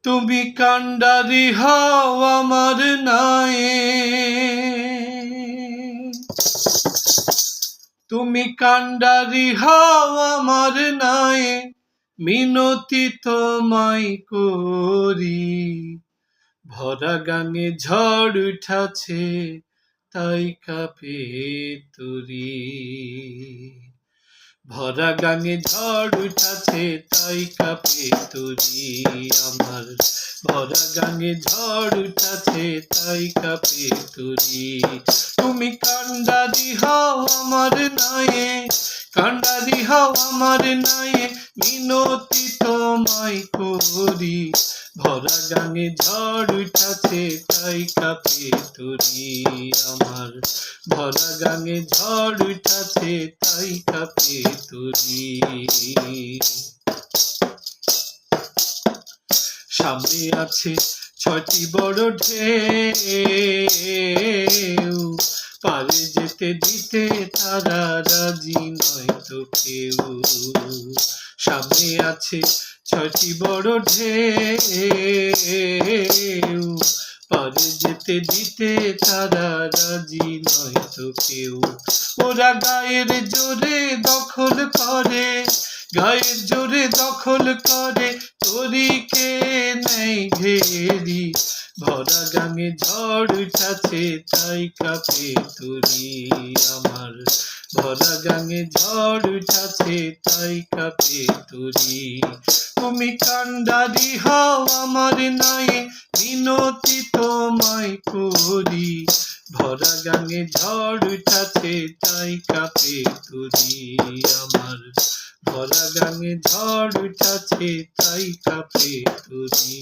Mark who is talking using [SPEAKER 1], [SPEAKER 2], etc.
[SPEAKER 1] তুমি কান্ডারি হও আমার নায়ে, তুমি কান্ডারি হও আমার নায়ে, মিনতি তোমায় করি। ভরা গাঙে ঝড় উঠাছে তাই কাঁপে তরি, ভরা গাঙে ঝড় উঠাছে তাই কাঁপে তরি আমার, ভরা গাঙে ঝড় উঠাছে তাই কাঁপে তরি। তুমি কান্ডারি হও আমার নায়ে, কান্ডারি হও আমার নায়ে, মিনতি তোমায় করি। ভরা গাঙে ঝড় উঠাছে তাই কাঁপে তরি আমার, ভরা গাঙে ঝড় উঠাছে তাই কাঁপে তরি। সামনে আছে 6টি বড় ঢেউ, পারে যেতে দিতে তারা রাজি নয় তো কেউ। সামনে আছে 6টি বড় ঢেউ, পারে যেতে দিতে তারা রাজি নয় তো কেউ। ওরা গায়ের জোরে দখল করে, গায়ের জোরে দখল করে, তরিকে নেই ঘেরি। ভরা গাঙে ঝড় উঠাছে তাই কাঁপে তরি আমার, ভরা গাঙে ঝড় উঠাছে তাই কাঁপে তরি। তুমি কান্ডারি হও আমার নায়ে, মিনতি তোমায় করি। ভরা গাঙে ঝড় উঠাছে তাই কাঁপে তরি আমার, ভরা গাঙে ঝড় উঠাছে তাই কাঁপে তরি।